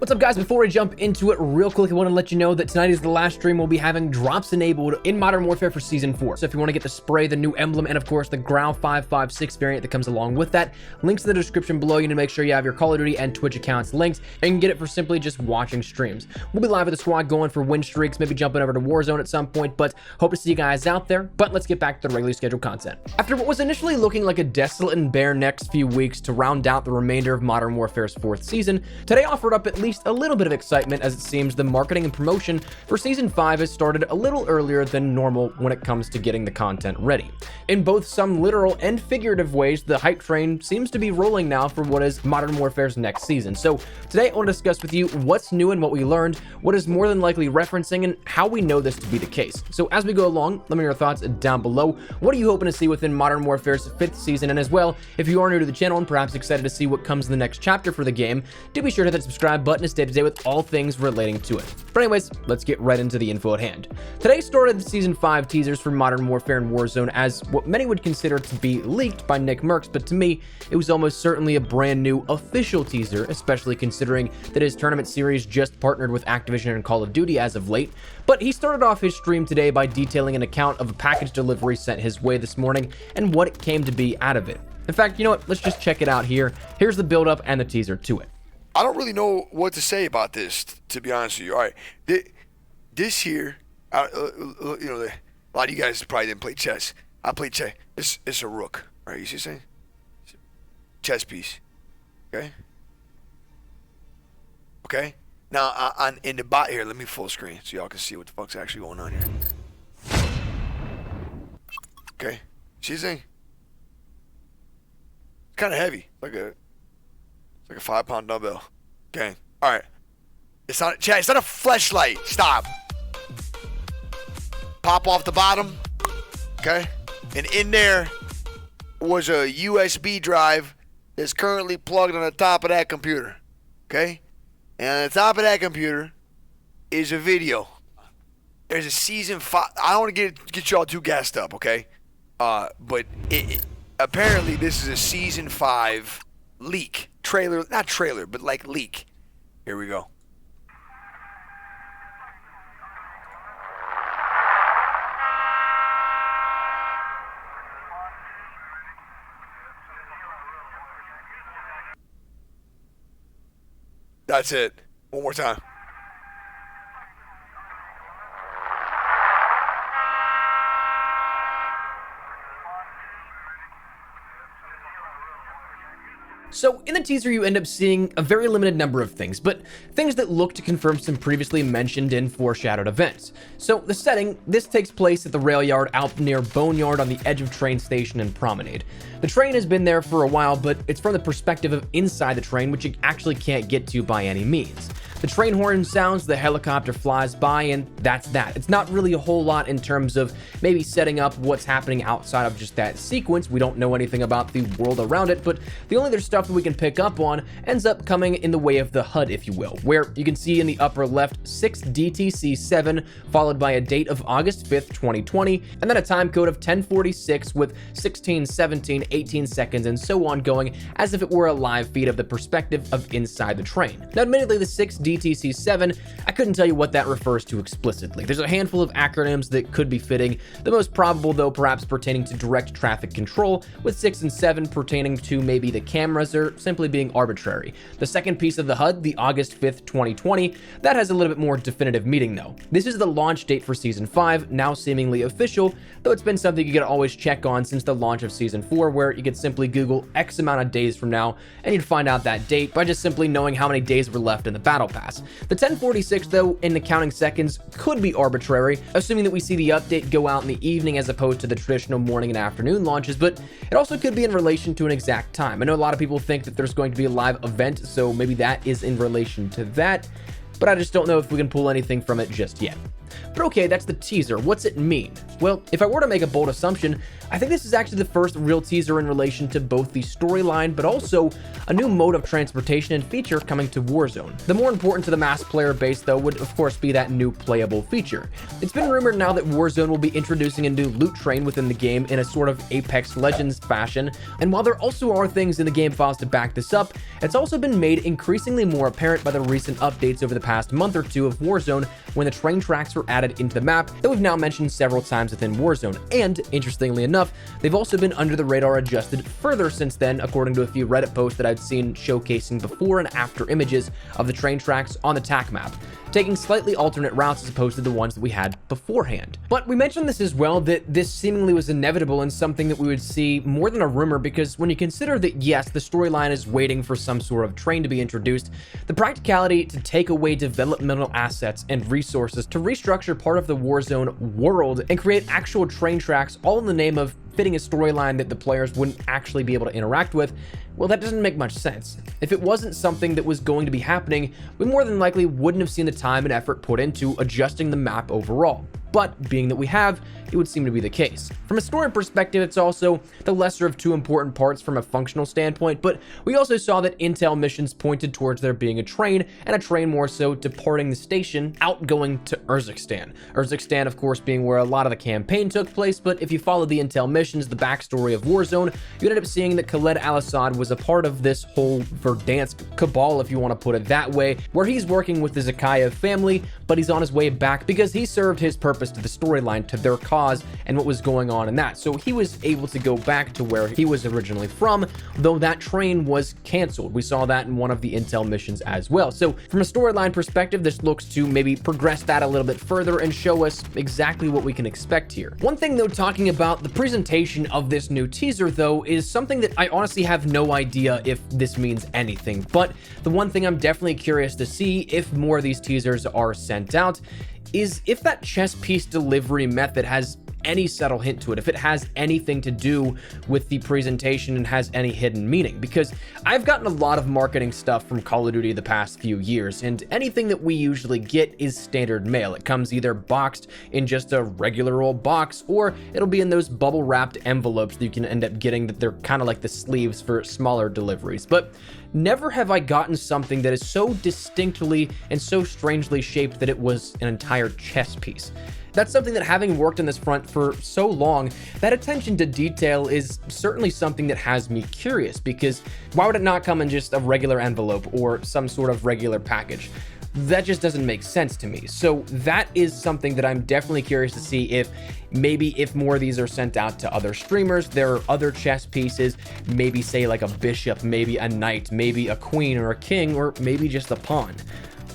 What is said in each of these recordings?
What's up, guys? Before we jump into it real quick, I want to let you know that tonight is the last stream we'll be having drops enabled in Modern Warfare for Season 4. So if you want to get the spray, the new emblem, and of course the Grau 556 variant that comes along with that, links in the description below. You need to make sure you have your Call of Duty and Twitch accounts linked, and you can get it for simply just watching streams. We'll be live with the squad going for win streaks, maybe jumping over to Warzone at some point, but hope to see you guys out there. But let's get back to the regularly scheduled content. After what was initially looking like a desolate and bare next few weeks to round out the remainder of Modern Warfare's 4th season, today offered up at least a little bit of excitement, as it seems the marketing and promotion for Season 5 has started a little earlier than normal when it comes to getting the content ready. In both some literal and figurative ways, the hype train seems to be rolling now for what is Modern Warfare's next season. So today I want to discuss with you what's new and what we learned, what is more than likely referencing, and how we know this to be the case. So as we go along, let me know your thoughts down below. What are you hoping to see within Modern Warfare's 5th season? And as well, if you are new to the channel and perhaps excited to see what comes in the next chapter for the game, do be sure to hit that subscribe button to stay up to date with all things relating to it. But anyways, let's get right into the info at hand. Today started the Season 5 teasers for Modern Warfare and Warzone as what many would consider to be leaked by Nick Merckx, but to me, it was almost certainly a brand new official teaser, especially considering that his tournament series just partnered with Activision and Call of Duty as of late. But he started off his stream today by detailing an account of a package delivery sent his way this morning and what it came to be out of it. In fact, you know what? Let's just check it out here. Here's the build-up and the teaser to it. I don't really know what to say about this, to be honest with you. All right, this here, you know, a lot of you guys probably didn't play chess. I played chess. It's a rook. All right, you see what I'm saying? Chess piece. Okay. Okay. Now, in the bot here, let me full screen so y'all can see what the fuck's actually going on here. Okay. See what I'm saying? It's kind of heavy, like a 5-pound dumbbell. Okay. All right. It's not, Chad, it's not a fleshlight. Stop. Pop off the bottom. Okay. And in there was a USB drive that's currently plugged on the top of that computer. Okay. And on the top of that computer is a video. There's a Season 5. I don't want to get y'all too gassed up, okay? But apparently this is a Season 5 leak. Trailer, not trailer, but like leak. Here we go. That's it. One more time. So in the teaser, you end up seeing a very limited number of things, but things that look to confirm some previously mentioned and foreshadowed events. So the setting, this takes place at the rail yard out near Boneyard on the edge of train station and Promenade. The train has been there for a while, but it's from the perspective of inside the train, which you actually can't get to by any means. The train horn sounds, the helicopter flies by, and that's that. It's not really a whole lot in terms of maybe setting up what's happening outside of just that sequence. We don't know anything about the world around it, but the only other stuff that we can pick up on ends up coming in the way of the HUD, if you will, where you can see in the upper left 6DTC7 followed by a date of August 5th, 2020, and then a time code of 1046 with 16, 17, 18 seconds and so on going as if it were a live feed of the perspective of inside the train. Now, admittedly, the 6DTC7, I couldn't tell you what that refers to explicitly. There's a handful of acronyms that could be fitting, the most probable though perhaps pertaining to direct traffic control, with 6 and 7 pertaining to maybe the cameras or simply being arbitrary. The second piece of the HUD, the August 5th, 2020, that has a little bit more definitive meaning though. This is the launch date for Season 5, now seemingly official, though it's been something you could always check on since the launch of Season 4, where you could simply Google X amount of days from now and you'd find out that date by just simply knowing how many days were left in the battle pass. The 1046 though, in the counting seconds, could be arbitrary, assuming that we see the update go out in the evening as opposed to the traditional morning and afternoon launches, but it also could be in relation to an exact time. I know a lot of people think that there's going to be a live event, so maybe that is in relation to that, but I just don't know if we can pull anything from it just yet. But okay, that's the teaser. What's it mean? Well, if I were to make a bold assumption, I think this is actually the first real teaser in relation to both the storyline, but also a new mode of transportation and feature coming to Warzone. The more important to the mass player base, though, would of course be that new playable feature. It's been rumored now that Warzone will be introducing a new loot train within the game in a sort of Apex Legends fashion, and while there also are things in the game files to back this up, it's also been made increasingly more apparent by the recent updates over the past month or two of Warzone when the train tracks were added into the map that we've now mentioned several times within Warzone, and interestingly enough, they've also been under the radar adjusted further since then, according to a few Reddit posts that I've seen showcasing before and after images of the train tracks on the TAC map, taking slightly alternate routes as opposed to the ones that we had beforehand. But we mentioned this as well, that this seemingly was inevitable and something that we would see more than a rumor, because when you consider that yes, the storyline is waiting for some sort of train to be introduced, the practicality to take away developmental assets and resources to restructure part of the Warzone world and create actual train tracks all in the name of fitting a storyline that the players wouldn't actually be able to interact with, well, that doesn't make much sense. If it wasn't something that was going to be happening, we more than likely wouldn't have seen the time and effort put into adjusting the map overall. But being that we have, it would seem to be the case. From a story perspective, it's also the lesser of two important parts from a functional standpoint, but we also saw that intel missions pointed towards there being a train, and a train more so departing the station, outgoing to Urzikstan. Urzikstan, of course, being where a lot of the campaign took place, but if you follow the intel missions, the backstory of Warzone, you ended up seeing that Khaled al-Assad was a part of this whole Verdansk cabal, if you want to put it that way, where he's working with the Zakayev family, but he's on his way back because he served his purpose to the storyline, to their cause, and what was going on in that. So he was able to go back to where he was originally from, though that train was canceled. We saw that in one of the intel missions as well. So from a storyline perspective, this looks to maybe progress that a little bit further and show us exactly what we can expect here. One thing though, talking about the presentation of this new teaser though, is something that I honestly have no idea if this means anything, but the one thing I'm definitely curious to see if more of these teasers are sent out is if that chess piece delivery method has any subtle hint to it, if it has anything to do with the presentation and has any hidden meaning, because I've gotten a lot of marketing stuff from Call of Duty the past few years, and anything that we usually get is standard mail. It comes either boxed in just a regular old box, or it'll be in those bubble wrapped envelopes that you can end up getting that they're kind of like the sleeves for smaller deliveries. But never have I gotten something that is so distinctly and so strangely shaped that it was an entire chess piece. That's something that, having worked in this front for so long, that attention to detail is certainly something that has me curious, because why would it not come in just a regular envelope or some sort of regular package? That just doesn't make sense to me. So that is something that I'm definitely curious to see if more of these are sent out to other streamers. There are other chess pieces, maybe say like a bishop, maybe a knight, maybe a queen or a king, or maybe just a pawn.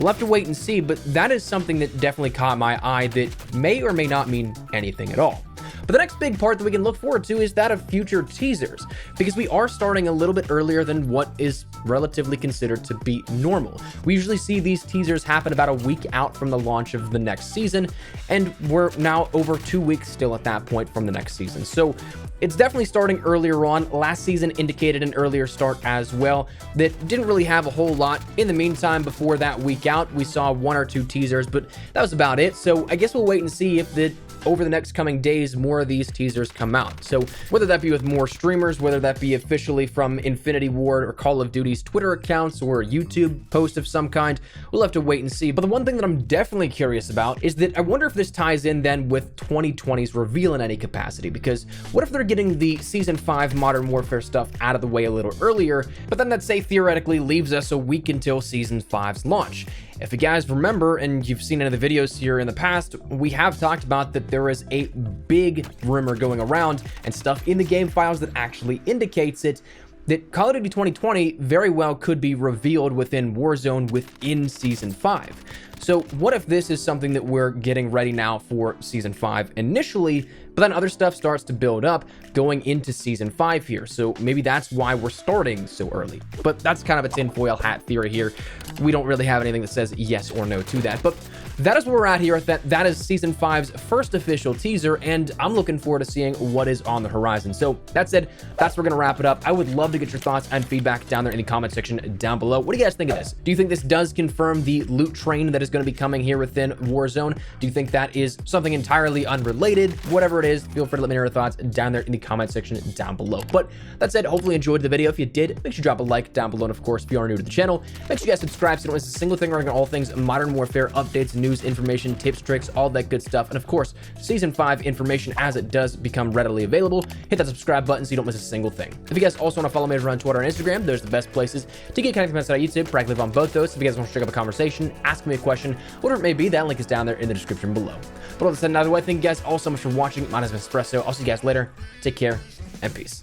We'll have to wait and see, but that is something that definitely caught my eye that may or may not mean anything at all. But the next big part that we can look forward to is that of future teasers, because we are starting a little bit earlier than what is relatively considered to be normal. We usually see these teasers happen about a week out from the launch of the next season, and we're now over 2 weeks still at that point from the next season. So it's definitely starting earlier on. Last season indicated an earlier start as well that didn't really have a whole lot. In the meantime, before that week out, we saw 1 or 2 teasers, but that was about it. So I guess we'll wait and see if over the next coming days, more of these teasers come out. So whether that be with more streamers, whether that be officially from Infinity Ward or Call of Duty's Twitter accounts or YouTube post of some kind, we'll have to wait and see. But the one thing that I'm definitely curious about is that I wonder if this ties in then with 2020's reveal in any capacity, because what if they're getting the Season 5 Modern Warfare stuff out of the way a little earlier, but then that, say, theoretically leaves us a week until Season 5's launch? If you guys remember, and you've seen in the videos here in the past, we have talked about that there is a big rumor going around and stuff in the game files that actually indicates it, that Call of Duty 2020 very well could be revealed within Warzone within Season 5. So what if this is something that we're getting ready now for Season 5 initially, but then other stuff starts to build up going into Season 5 here? So maybe that's why we're starting so early. But that's kind of a tinfoil hat theory here. We don't really have anything that says yes or no to that. But that is where we're at here. That is Season 5's first official teaser, and I'm looking forward to seeing what is on the horizon. So that said, that's where we're going to wrap it up. I would love to get your thoughts and feedback down there in the comment section down below. What do you guys think of this? Do you think this does confirm the loot train that is going to be coming here within Warzone? Do you think that is something entirely unrelated? Whatever it is, feel free to let me know your thoughts down there in the comment section down below. But that said, hopefully you enjoyed the video. If you did, make sure you drop a like down below. And of course, if you are new to the channel, make sure you guys subscribe so you don't miss a single thing regarding all things Modern Warfare updates, news, information, tips, tricks, all that good stuff. And of course, Season 5 information as it does become readily available. Hit that subscribe button so you don't miss a single thing. If you guys also want to follow me over on Twitter and Instagram, those are the best places to get connected with me on YouTube. Practically live on both those. If you guys want to strike up a conversation, ask me a question, whatever it may be, that link is down there in the description below. But all that said, another way, thank you guys all so much for watching. My name is Espresso. I'll see you guys later. Take care and peace.